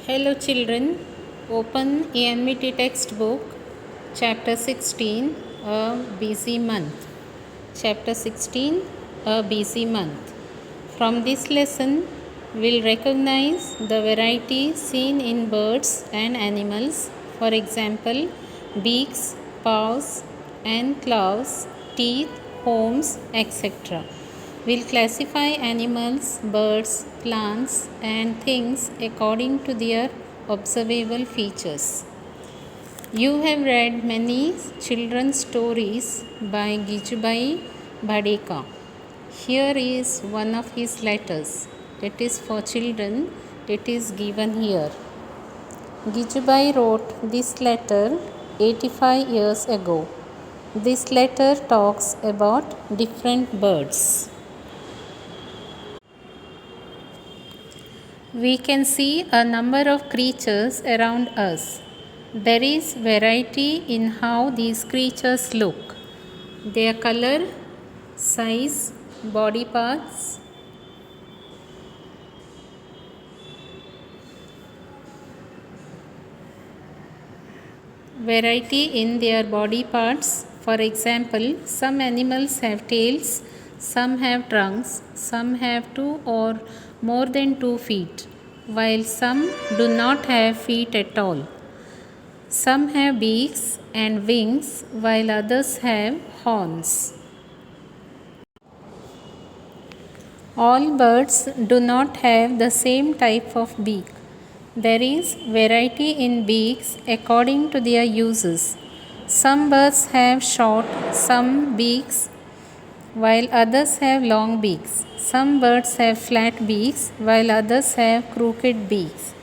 Hello children, open ENVT textbook, chapter 16, a busy month. Chapter 16, a busy month. From this lesson, we'll recognize the variety seen in birds and animals. For example, beaks, paws and claws, teeth, homes, etc. We'll classify animals, birds, plants and things according to their observable features. You have read many children's stories by Gijubai Bhadeka. Here is one of his letters. It is for children. It is given here. Gijubai wrote this letter 85 years ago. This letter talks about different birds. We can see a number of creatures around us. There is variety in how these creatures look. Their color, size, body parts. Variety in their body parts. For example, some animals have tails, some have trunks, some have 2 or more than 2 feet, while some do not have feet at all. Some have beaks and wings, while others have horns. All birds do not have the same type of beak. There is variety in beaks according to their uses. Some birds have short, some beaks, while others have long beaks. Some birds have flat beaks, while others have crooked beaks.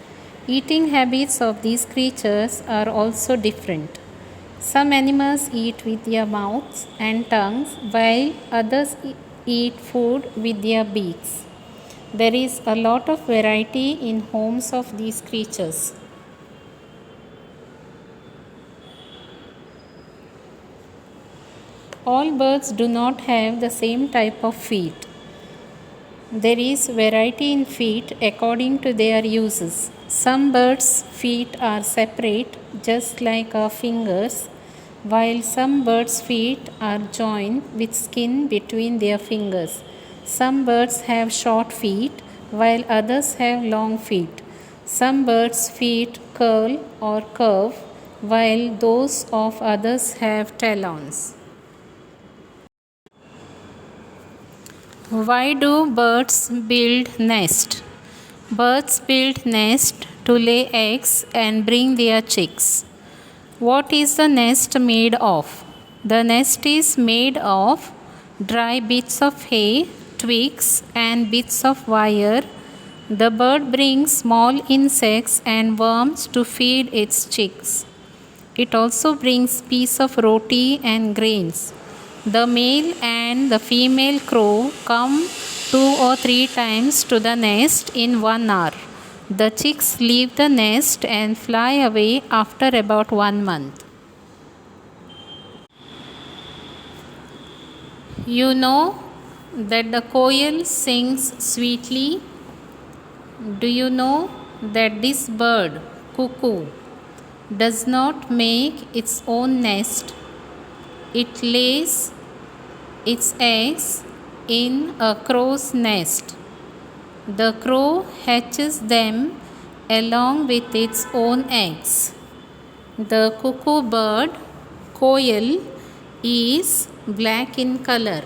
Eating habits of these creatures are also different. Some animals eat with their mouths and tongues, while others eat food with their beaks. There is a lot of variety in homes of these creatures. All birds do not have the same type of feet. There is variety in feet according to their uses. Some birds' feet are separate, just like our fingers, while some birds' feet are joined with skin between their fingers. Some birds have short feet, while others have long feet. Some birds' feet curl or curve, while those of others have talons. Why do birds build nest? Birds build nest to lay eggs and bring their chicks. What is the nest made of? The nest is made of dry bits of hay, twigs and bits of wire. The bird brings small insects and worms to feed its chicks. It also brings piece of roti and grains. The male and the female crow come 2 or 3 times to the nest in 1 hour. The chicks leave the nest and fly away after about 1 month. You know that the koel sings sweetly. Do you know that this bird, cuckoo, does not make its own nest? It lays its eggs in a crow's nest. The crow hatches them along with its own eggs. The cuckoo bird, koel, is black in color.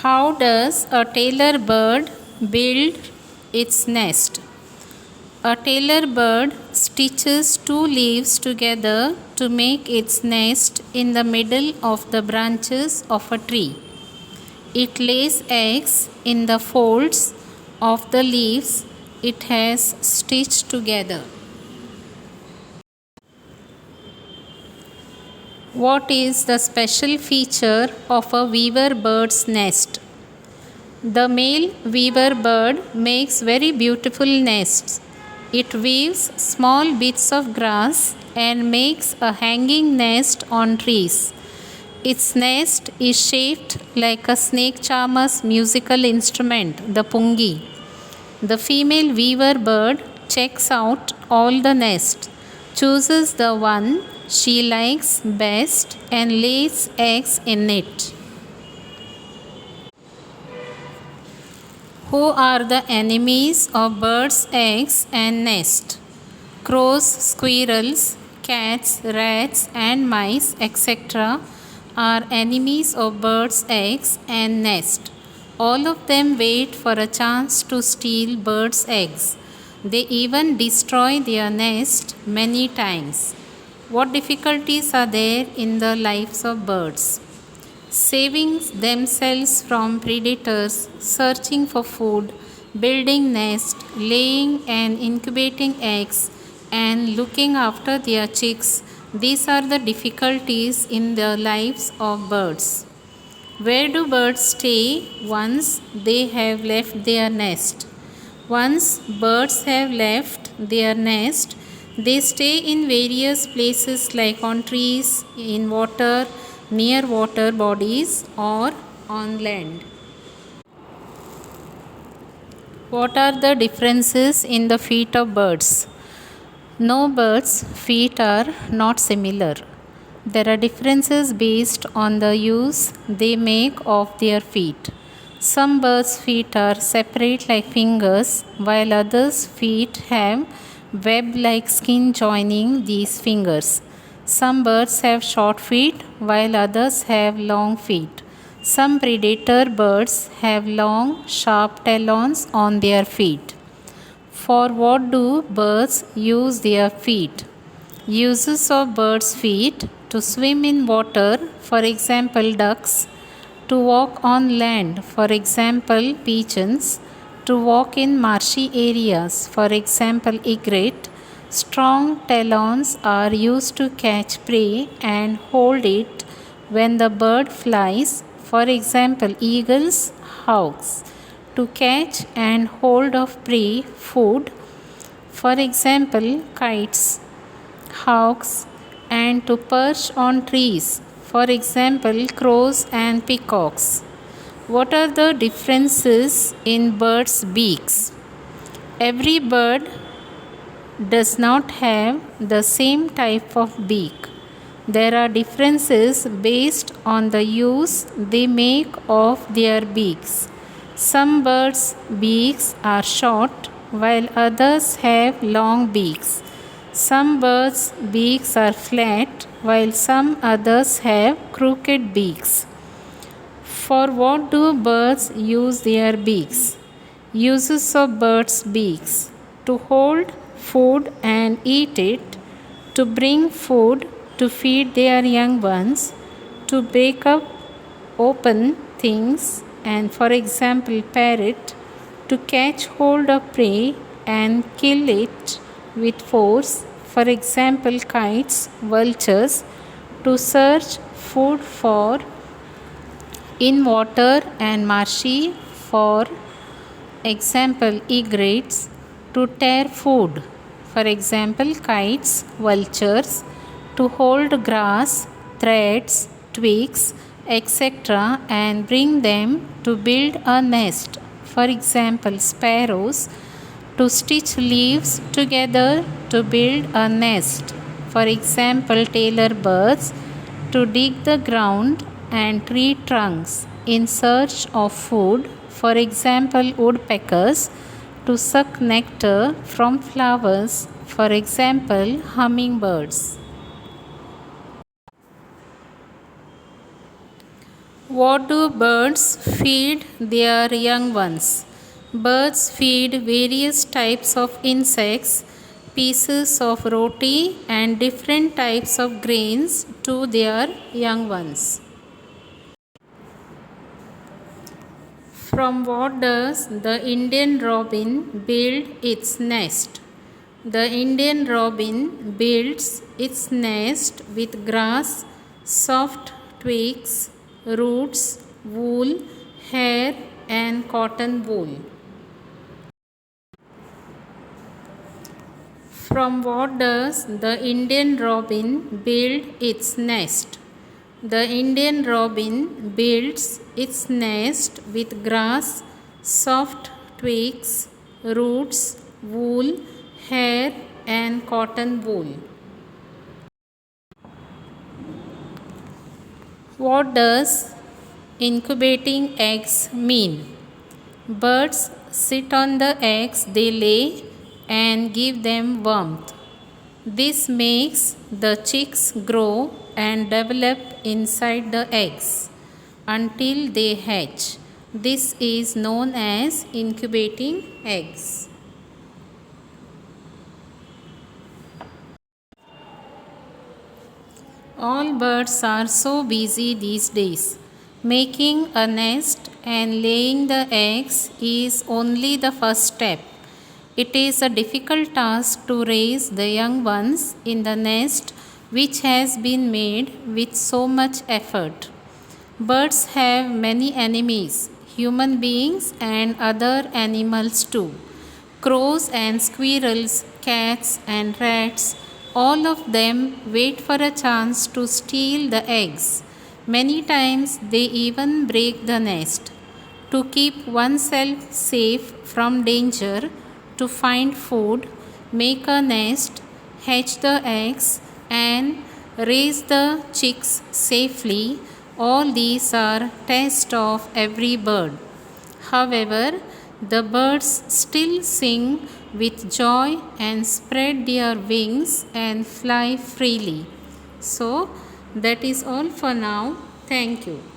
How does a tailor bird build its nest? A tailor bird stitches 2 leaves together to make its nest in the middle of the branches of a tree. It lays eggs in the folds of the leaves it has stitched together. What is the special feature of a weaver bird's nest? The male weaver bird makes very beautiful nests. It weaves small bits of grass and makes a hanging nest on trees. Its nest is shaped like a snake charmer's musical instrument, the pungi. The female weaver bird checks out all the nests, chooses the one she likes best, and lays eggs in it. Who are the enemies of birds' eggs and nest? Crows, squirrels, cats, rats, and mice, etc., are enemies of birds' eggs and nest. All of them wait for a chance to steal birds' eggs. They even destroy their nest many times. What difficulties are there in the lives of birds? Saving themselves from predators, searching for food, building nests, laying and incubating eggs, and looking after their chicks. These are the difficulties in the lives of birds. Where do birds stay once they have left their nest? Once birds have left their nest, they stay in various places like on trees, in water, near water bodies, or on land. What are the differences in the feet of birds? No birds' feet are not similar. There are differences based on the use they make of their feet. Some birds' feet are separate like fingers, while others' feet have web like skin joining these fingers. Some birds have short feet, while others have long feet. Some predator birds have long, sharp talons on their feet. For what do birds use their feet? Uses of birds' feet: to swim in water, for example ducks; to walk on land, for example pigeons; to walk in marshy areas, for example egret. Strong talons are used to catch prey and hold it when the bird flies, for example eagles, hawks; to catch and hold of prey, food, for example kites, hawks; and to perch on trees, for example crows and peacocks. What are the differences in birds' beaks? Every bird does not have the same type of beak. There are differences based on the use they make of their beaks. Some birds' beaks are short, while others have long beaks. Some birds' beaks are flat, while some others have crooked beaks. For what do birds use their beaks? Uses of birds' beaks: to hold food and eat it, to bring food to feed their young ones, to break up open things, and for example parrot; to catch hold of prey and kill it with force, for example kites, vultures; to search food for in water and marshy, for example egrets; to tear food, for example kites, vultures; to hold grass, threads, twigs, etc., and bring them to build a nest, for example sparrows; to stitch leaves together to build a nest, for example tailor birds; to dig the ground and tree trunks in search of food, for example woodpeckers; to suck nectar from flowers, for example hummingbirds. What do birds feed their young ones? Birds feed various types of insects, pieces of roti, and different types of grains to their young ones. From what does the Indian robin build its nest? The Indian robin builds its nest with grass, soft twigs, roots, wool, hair, and cotton wool. From what does the Indian robin build its nest? The Indian robin builds its nest with grass, soft twigs, roots, wool, hair, and cotton wool. What does incubating eggs mean? Birds sit on the eggs they lay and give them warmth. This makes the chicks grow and develop inside the eggs until they hatch. This is known as incubating eggs. All birds are so busy these days. Making a nest and laying the eggs is only the first step. It is a difficult task to raise the young ones in the nest which has been made with so much effort. Birds have many enemies, human beings and other animals too. Crows and squirrels, cats and rats, all of them wait for a chance to steal the eggs. Many times they even break the nest. To keep oneself safe from danger, to find food, make a nest, hatch the eggs, and raise the chicks safely. All these are tests of every bird. However, the birds still sing with joy and spread their wings and fly freely. So, that is all for now. Thank you.